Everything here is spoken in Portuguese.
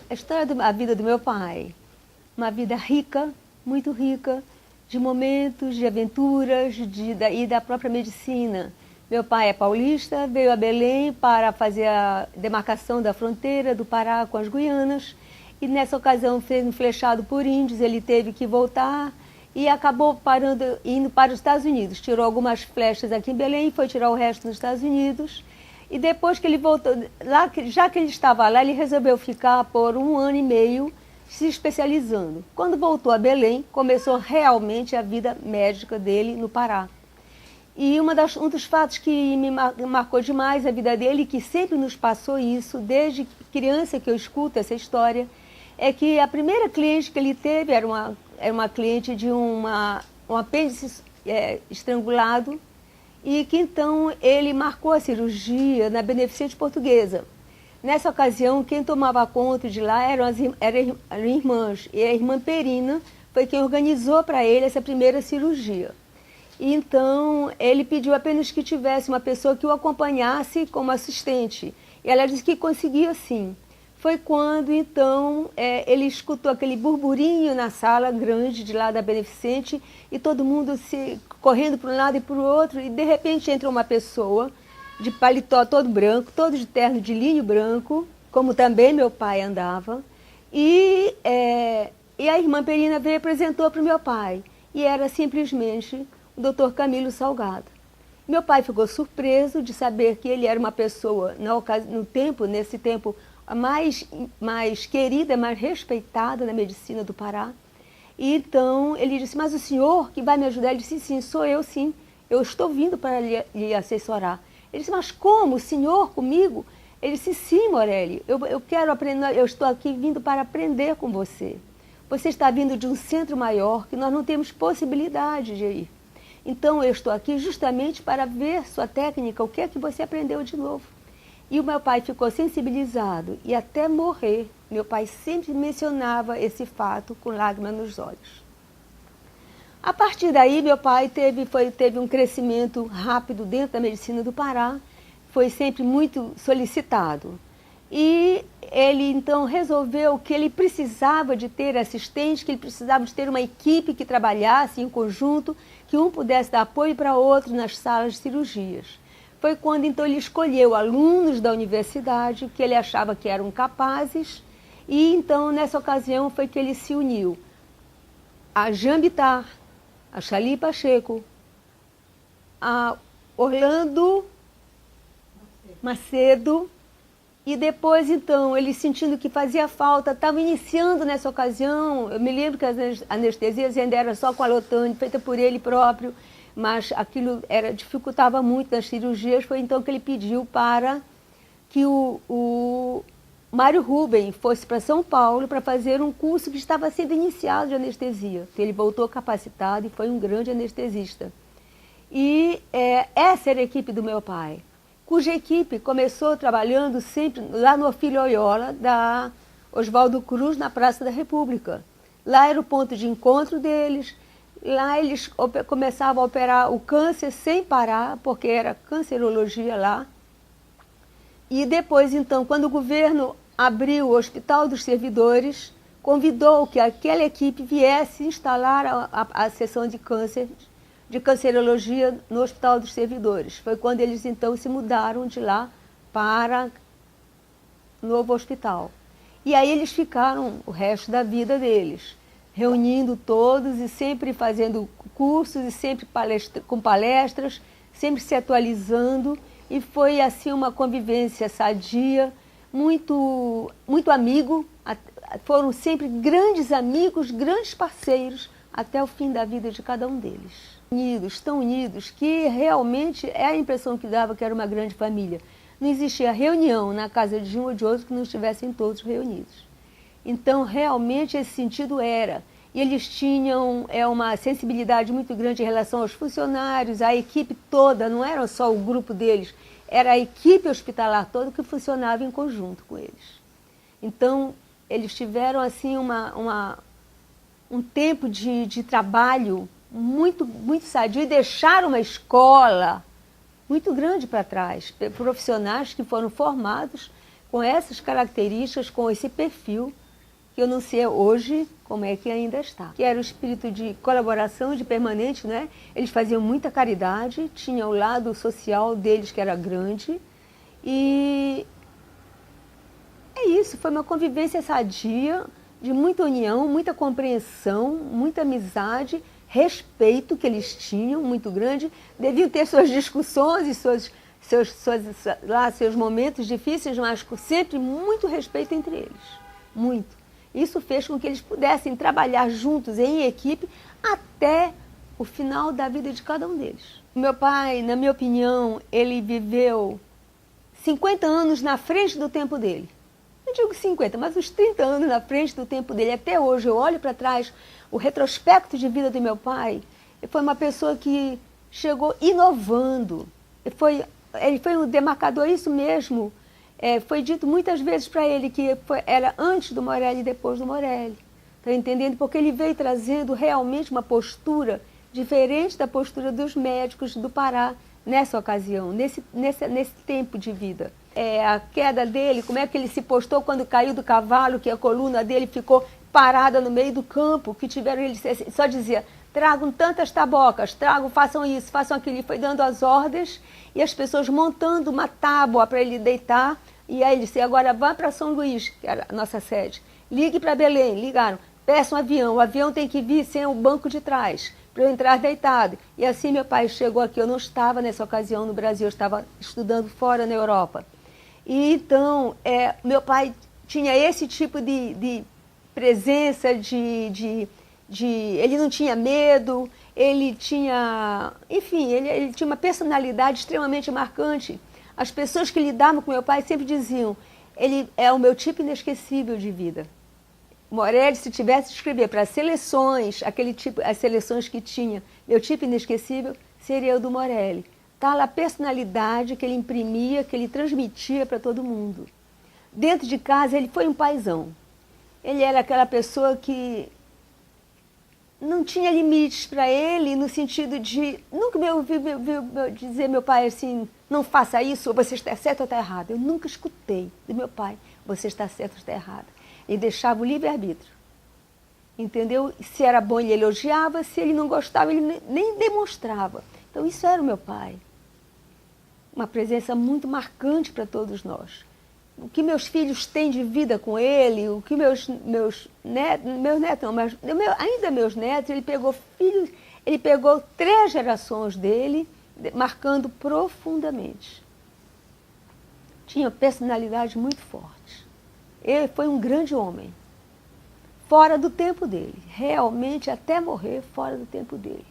A história da vida do meu pai, uma vida rica, muito rica, de momentos, de aventuras e da própria medicina. Meu pai é paulista, veio a Belém para fazer a demarcação da fronteira do Pará com as Guianas, e nessa ocasião, sendo flechado por índios, ele teve que voltar e acabou indo para os Estados Unidos. Tirou algumas flechas aqui em Belém, foi tirar o resto nos Estados Unidos. E depois que ele voltou, lá, já que ele estava lá, ele resolveu ficar por 1 ano e meio se especializando. Quando voltou a Belém, começou realmente a vida médica dele no Pará. E um dos fatos que me marcou demais a vida dele, que sempre nos passou isso, desde criança que eu escuto essa história, é que a primeira cliente que ele teve era uma cliente de um apêndice estrangulado, e que então ele marcou a cirurgia na Beneficente Portuguesa. Nessa ocasião, quem tomava conta de lá eram irmãs, e a irmã Perina foi quem organizou para ele essa primeira cirurgia. E então ele pediu apenas que tivesse uma pessoa que o acompanhasse como assistente, e ela disse que conseguia sim. Foi quando então ele escutou aquele burburinho na sala grande de lá da Beneficente, e todo mundo correndo para um lado e para o outro, e de repente entra uma pessoa de paletó todo branco, todo de terno de linho branco, como também meu pai andava, e a irmã Perina veio e apresentou para o meu pai, e era simplesmente o Dr. Camilo Salgado. Meu pai ficou surpreso de saber que ele era uma pessoa, nesse tempo, a mais querida, mais respeitada na medicina do Pará. E então ele disse, mas o senhor que vai me ajudar? Ele disse, sim, sou eu sim, eu estou vindo para lhe assessorar. Ele disse, mas como, o senhor comigo? Ele disse, sim, Morelli, eu quero aprender, eu estou aqui vindo para aprender com você. Você está vindo de um centro maior que nós não temos possibilidade de ir. Então eu estou aqui justamente para ver sua técnica, o que é que você aprendeu de novo. E o meu pai ficou sensibilizado, e até morrer, meu pai sempre mencionava esse fato com lágrimas nos olhos. A partir daí, meu pai teve um crescimento rápido dentro da medicina do Pará, foi sempre muito solicitado. E ele então resolveu que ele precisava de ter assistente, que ele precisava de ter uma equipe que trabalhasse em conjunto, que um pudesse dar apoio para outro nas salas de cirurgias. Foi quando então ele escolheu alunos da universidade que ele achava que eram capazes, e então nessa ocasião foi que ele se uniu a Jean Bittar, a Chali Pacheco, a Orlando Macedo, e depois então ele sentindo que fazia falta, estava iniciando nessa ocasião, eu me lembro que as anestesias ainda eram só com a Lotane, feita por ele próprio, mas aquilo dificultava muito nas cirurgias. Foi então que ele pediu para que o Mário Rubem fosse para São Paulo para fazer um curso que estava sendo iniciado de anestesia. Ele voltou capacitado e foi um grande anestesista. E essa era a equipe do meu pai, cuja equipe começou trabalhando sempre lá no Ofílio Oyola, da Oswaldo Cruz, na Praça da República. Lá era o ponto de encontro deles. Lá eles começavam a operar o câncer sem parar, porque era cancerologia lá. E depois, então, quando o governo abriu o Hospital dos Servidores, convidou que aquela equipe viesse instalar a seção de cancerologia no Hospital dos Servidores. Foi quando eles, então, se mudaram de lá para o novo hospital. E aí eles ficaram o resto da vida deles, reunindo todos e sempre fazendo cursos e sempre com palestras, sempre se atualizando, e foi assim uma convivência sadia, muito, muito amigo, foram sempre grandes amigos, grandes parceiros, até o fim da vida de cada um deles. Unidos, tão unidos, que realmente é a impressão que dava que era uma grande família. Não existia reunião na casa de um ou de outro que não estivessem todos reunidos. Então, realmente, esse sentido era. E eles tinham uma sensibilidade muito grande em relação aos funcionários, a equipe toda, não era só o grupo deles, era a equipe hospitalar toda que funcionava em conjunto com eles. Então, eles tiveram assim um tempo de trabalho muito, muito sadio, e deixaram uma escola muito grande para trás, profissionais que foram formados com essas características, com esse perfil, que eu não sei hoje como é que ainda está. Que era o espírito de colaboração, de permanente, né? Eles faziam muita caridade, tinha o lado social deles que era grande. E é isso, foi uma convivência sadia, de muita união, muita compreensão, muita amizade, respeito que eles tinham, muito grande. Deviam ter suas discussões e seus momentos difíceis, mas sempre muito respeito entre eles, muito. Isso fez com que eles pudessem trabalhar juntos em equipe até o final da vida de cada um deles. Meu pai, na minha opinião, ele viveu 50 anos na frente do tempo dele. Não digo 50, mas uns 30 anos na frente do tempo dele. Até hoje eu olho para trás, o retrospecto de vida do meu pai, ele foi uma pessoa que chegou inovando. Ele foi um demarcador, isso mesmo. Foi dito muitas vezes para ele que era antes do Morelli e depois do Morelli. Está entendendo? Porque ele veio trazendo realmente uma postura diferente da postura dos médicos do Pará nessa ocasião, nesse tempo de vida. A queda dele, como é que ele se postou quando caiu do cavalo, que a coluna dele ficou parada no meio do campo, que tiveram, ele só dizia, tragam tantas tabocas, façam isso, façam aquilo. Ele foi dando as ordens e as pessoas montando uma tábua para ele deitar. E aí ele disse, agora vá para São Luís, que era a nossa sede. Ligue para Belém, ligaram, peça um avião, o avião tem que vir sem o banco de trás, para eu entrar deitado. E assim meu pai chegou aqui, eu não estava nessa ocasião no Brasil, eu estava estudando fora na Europa. E então, meu pai tinha esse tipo de presença, ele não tinha medo, ele tinha, enfim, ele tinha uma personalidade extremamente marcante. As pessoas que lidavam com meu pai sempre diziam, ele é o meu tipo inesquecível de vida. Morelli, se tivesse de escrever para seleções, aquele tipo, as seleções que tinha, meu tipo inesquecível, seria o do Morelli. Tá lá a personalidade que ele imprimia, que ele transmitia para todo mundo. Dentro de casa, ele foi um paizão. Ele era aquela pessoa que não tinha limites para ele, no sentido de... Nunca me ouvi dizer meu pai assim, não faça isso, ou você está certo ou está errado. Eu nunca escutei do meu pai, você está certo ou está errado. Ele deixava o livre-arbítrio. Entendeu? Se era bom, ele elogiava, se ele não gostava, ele nem demonstrava. Então, isso era o meu pai. Uma presença muito marcante para todos nós. O que meus filhos têm de vida com ele, o que meus netos não, mas ainda meus netos, ele pegou 3 gerações dele, marcando profundamente. Tinha personalidade muito forte. Ele foi um grande homem, fora do tempo dele, realmente até morrer fora do tempo dele.